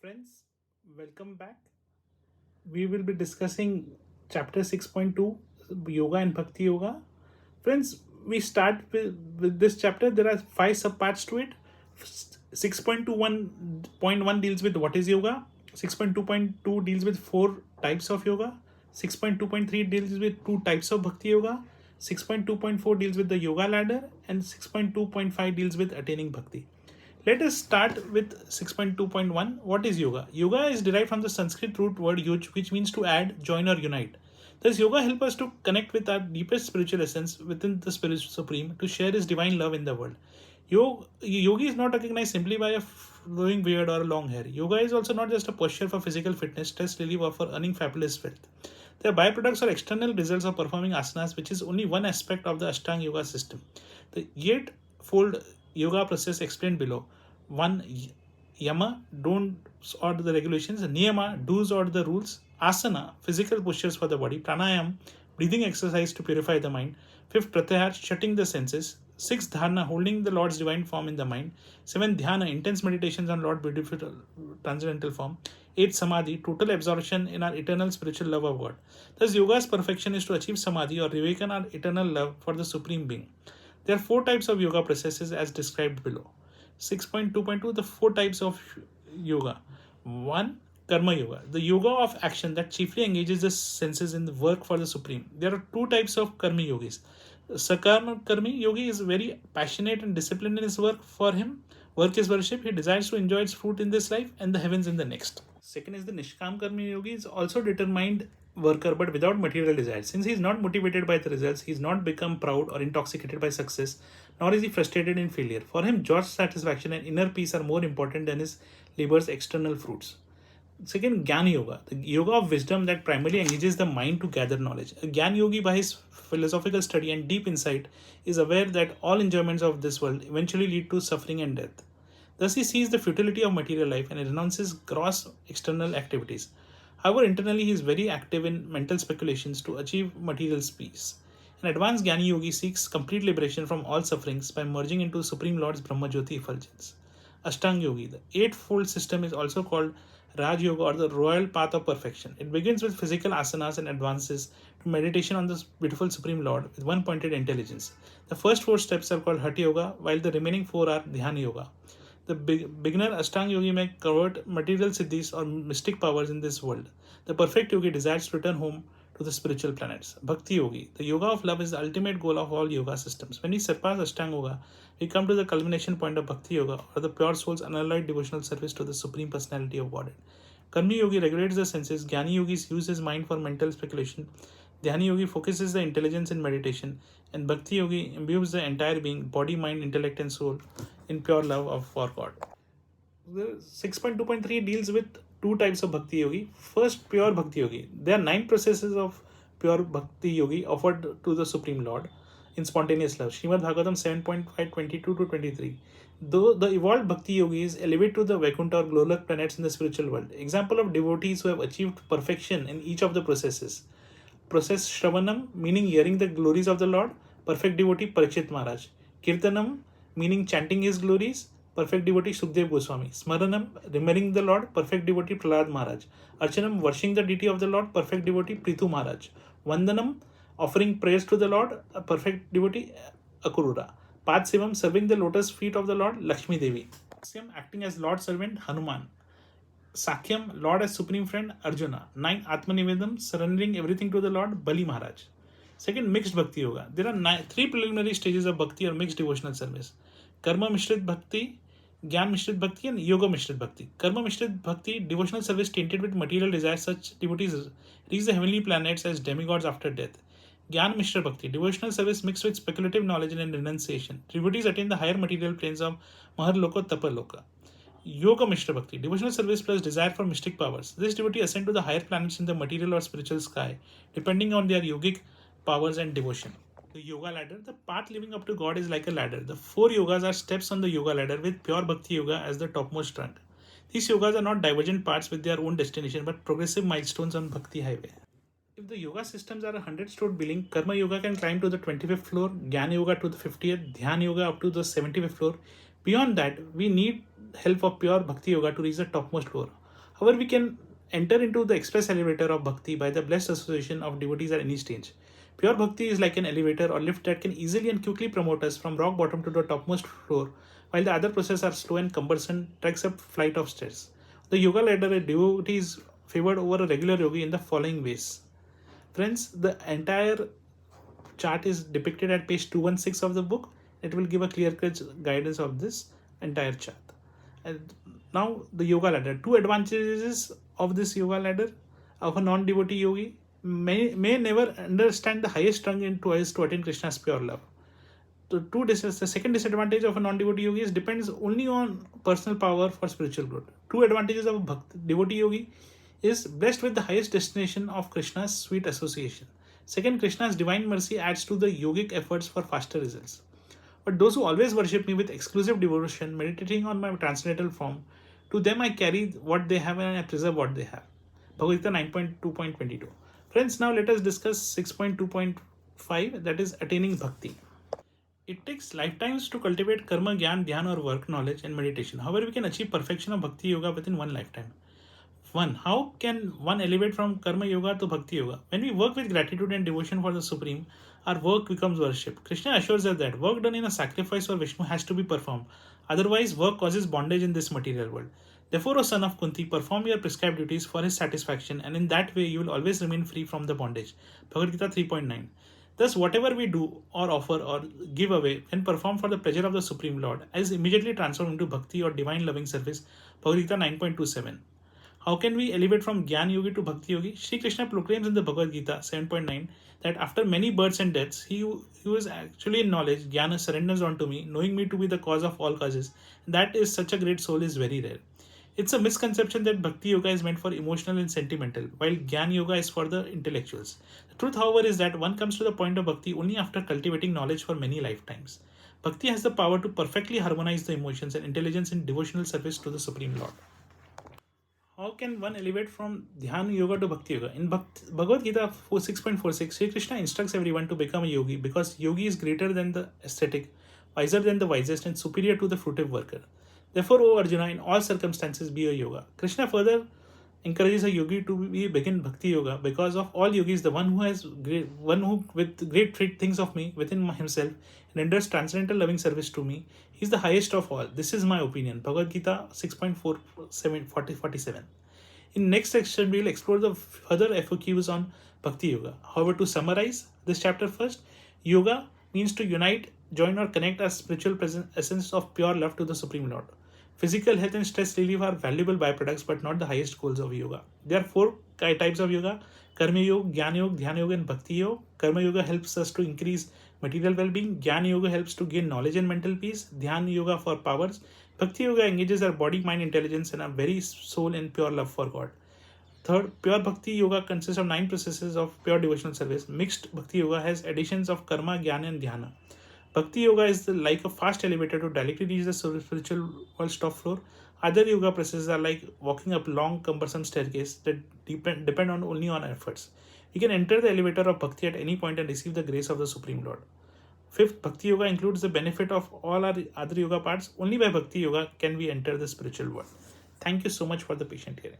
Friends, welcome back. We will be discussing chapter 6.2 Yoga and Bhakti Yoga. Friends, we start with this chapter. There are five subparts to it. 6.21.1 deals with what is yoga, 6.2.2 deals with four types of yoga, 6.2.3 deals with two types of Bhakti Yoga, 6.2.4 deals with the yoga ladder, and 6.2.5 deals with attaining Bhakti. Let us start with 6.2.1. What is yoga? Yoga is derived from the Sanskrit root word yuj, which means to add, join, or unite. Thus, yoga helps us to connect with our deepest spiritual essence within the Spirit Supreme to share His divine love in the world. Yogi is not recognized simply by a flowing beard or long hair. Yoga is also not just a posture for physical fitness, stress relief, or for earning fabulous wealth. They are byproducts or external results of performing asanas, which is only one aspect of the Astanga Yoga system. The eightfold yoga process explained below. 1. Yama, don'ts or the regulations. Niyama, do's or the rules. Asana, physical postures for the body. Pranayam, breathing exercise to purify the mind. 5th, pratyahar, shutting the senses. 6th, dharana, holding the Lord's divine form in the mind. 7th, dhyana, intense meditations on Lord's beautiful transcendental form. 8th, samadhi, total absorption in our eternal spiritual love of God. Thus, yoga's perfection is to achieve samadhi or awaken our eternal love for the Supreme Being. There are four types of yoga processes as described below. 6.2.2, the four types of yoga. 1. Karma Yoga, the yoga of action that chiefly engages the senses in the work for the Supreme. There are two types of Karmi Yogis. Sakarma Karmi Yogi is very passionate and disciplined in his work. For him, work is worship. He desires to enjoy its fruit in this life and the heavens in the next. Second is the Nishkam Karmi Yogi, is also determined worker but without material desires. Since he is not motivated by the results, he is not become proud or intoxicated by success, nor is he frustrated in failure. For him, joy, satisfaction, and inner peace are more important than his labor's external fruits. Second, Jnana Yoga, the yoga of wisdom that primarily engages the mind to gather knowledge. A Jnana Yogi, by his philosophical study and deep insight, is aware that all enjoyments of this world eventually lead to suffering and death. Thus, he sees the futility of material life and renounces gross external activities. However, internally, he is very active in mental speculations to achieve material peace. An advanced Jnani Yogi seeks complete liberation from all sufferings by merging into Supreme Lord's Brahmajyoti effulgence. Ashtanga Yogi, the eightfold system, is also called Raj Yoga or the royal path of perfection. It begins with physical asanas and advances to meditation on the beautiful Supreme Lord with one-pointed intelligence. The first four steps are called Hatha Yoga, while the remaining four are Dhyana Yoga. The beginner Astanga Yogi may convert material siddhis or mystic powers in this world. The perfect yogi desires to return home to the spiritual planets. Bhakti Yogi, the yoga of love, is the ultimate goal of all yoga systems. When we surpass Astanga Yoga, we come to the culmination point of Bhakti Yoga, or the pure soul's unalloyed devotional service to the Supreme Personality of Godhead. Karmi Yogi regulates the senses. Jnani Yogis use his mind for mental speculation. Dhyana Yogi focuses the intelligence in meditation, and Bhakti Yogi imbues the entire being, body, mind, intellect, and soul, in pure love for God. The 6.2.3 deals with two types of Bhakti Yogi. First, pure Bhakti Yogi. There are 9 processes of pure Bhakti Yogi offered to the Supreme Lord in spontaneous love. Srimad Bhagavatam 7.5, 22 to 23. Though the evolved Bhakti Yogis elevate to the Vaikuntha or Golok planets in the spiritual world. Example of devotees who have achieved perfection in each of the processes. Process Shravanam, meaning hearing the glories of the Lord, perfect devotee Parikshit Maharaj. Kirtanam, meaning chanting his glories, perfect devotee Sukdev Goswami. Smaranam, remembering the Lord, perfect devotee Prahlad Maharaj. Archanam, worshiping the deity of the Lord, perfect devotee Prithu Maharaj. Vandanam, offering prayers to the Lord, a perfect devotee Akurura. Pad Sivam, serving the lotus feet of the Lord, Lakshmi Devi. Sakyam, acting as Lord's servant, Hanuman. Sakyam, Lord as Supreme Friend, Arjuna. 9. Atmanivedam, surrendering everything to the Lord, Bali Maharaj. Second, mixed Bhakti Yoga. There are 3 preliminary stages of Bhakti or mixed devotional service. Karma Mishrit Bhakti, Gyan Mishrit Bhakti, and Yoga Mishrit Bhakti. Karma Mishrit Bhakti, devotional service tainted with material desires. Such devotees reach the heavenly planets as demigods after death. Gyan Mishra Bhakti, devotional service mixed with speculative knowledge and renunciation. Devotees attain the higher material planes of Maharloka, Tapaloka. Yoga Mishra Bhakti, devotional service plus desire for mystic powers. This devotee ascend to the higher planets in the material or spiritual sky, depending on their yogic powers and devotion. The yoga ladder, the path leading up to God is like a ladder. The 4 yogas are steps on the yoga ladder with pure Bhakti Yoga as the topmost rung. These yogas are not divergent paths with their own destination but progressive milestones on Bhakti highway. If the yoga systems are a 100-story building, Karma Yoga can climb to the 25th floor, Jnana Yoga to the 50th, Dhyana Yoga up to the 75th floor. Beyond that, we need help of pure Bhakti Yoga to reach the topmost floor. However, we can enter into the express elevator of bhakti by the blessed association of devotees at any stage. Pure bhakti is like an elevator or lift that can easily and quickly promote us from rock bottom to the topmost floor, while the other processes are slow and cumbersome, treks up flight of stairs. The yoga ladder, a devotee is favored over a regular yogi in the following ways. Friends, the entire chart is depicted at page 216 of the book. It will give a clear cut guidance of this entire chart. And now the yoga ladder. Two advantages of this yoga ladder of a non-devotee yogi may never understand the highest rung in to attain Krishna's pure love. The second disadvantage of a non-devotee yogi is depends only on personal power for spiritual growth. Two advantages of a devotee yogi is blessed with the highest destination of Krishna's sweet association. Second, Krishna's divine mercy adds to the yogic efforts for faster results. But those who always worship me with exclusive devotion, meditating on my transcendental form, to them I carry what they have and I preserve what they have. Bhagavad Gita 9.2.22. Friends, now let us discuss 6.2.5, that is attaining bhakti. It takes lifetimes to cultivate karma, gyan, dhyan or work, knowledge and meditation. However, we can achieve perfection of bhakti yoga within one lifetime. One, how can one elevate from karma yoga to bhakti yoga? When we work with gratitude and devotion for the Supreme, our work becomes worship. Krishna assures us that work done in a sacrifice for Vishnu has to be performed. Otherwise, work causes bondage in this material world. Therefore, O son of Kunti, perform your prescribed duties for his satisfaction, and in that way you will always remain free from the bondage. Bhagavad Gita 3.9. Thus, whatever we do or offer or give away when performed for the pleasure of the Supreme Lord is immediately transformed into bhakti or divine loving service. Bhagavad Gita 9.27. How can we elevate from Gyan Yogi to Bhakti Yogi? Sri Krishna proclaims in the Bhagavad Gita 7.9 that after many births and deaths, he who is actually in knowledge, Jnana, surrenders unto me, knowing me to be the cause of all causes. That is such a great soul is very rare. It's a misconception that Bhakti Yoga is meant for emotional and sentimental, while Gyan Yoga is for the intellectuals. The truth, however, is that one comes to the point of Bhakti only after cultivating knowledge for many lifetimes. Bhakti has the power to perfectly harmonize the emotions and intelligence in devotional service to the Supreme Lord. How can one elevate from Dhyana Yoga to Bhakti Yoga? In Bhagavad Gita 6.46, Sri Krishna instructs everyone to become a yogi because yogi is greater than the ascetic, wiser than the wisest, and superior to the fruitive worker. Therefore, O Arjuna, in all circumstances be a yoga. Krishna further encourages a yogi to begin Bhakti Yoga because of all yogis, the one who with great things of me within himself renders transcendental loving service to me. He is the highest of all. This is my opinion. Bhagavad Gita 6.47. In next section, we will explore the further FAQs on Bhakti Yoga. However, to summarize this chapter first, yoga means to unite, join or connect our spiritual essence of pure love to the Supreme Lord. Physical health and stress relief are valuable byproducts but not the highest goals of yoga. There are four types of yoga: Karma Yoga, Jnana Yoga, Dhyana Yoga and Bhakti Yoga. Karma Yoga helps us to increase material well-being. Jnana Yoga helps to gain knowledge and mental peace. Dhyana Yoga for powers. Bhakti Yoga engages our body, mind, intelligence and our very soul in pure love for God. Third, pure Bhakti Yoga consists of 9 processes of pure devotional service. Mixed Bhakti Yoga has additions of Karma, Jnana and Dhyana. Bhakti Yoga is like a fast elevator to directly reach the spiritual world's top floor. Other yoga processes are like walking up long, cumbersome staircase that depend only on efforts. We can enter the elevator of Bhakti at any point and receive the grace of the Supreme Lord. Fifth, Bhakti Yoga includes the benefit of all our other yoga parts. Only by Bhakti Yoga can we enter the spiritual world. Thank you so much for the patient hearing.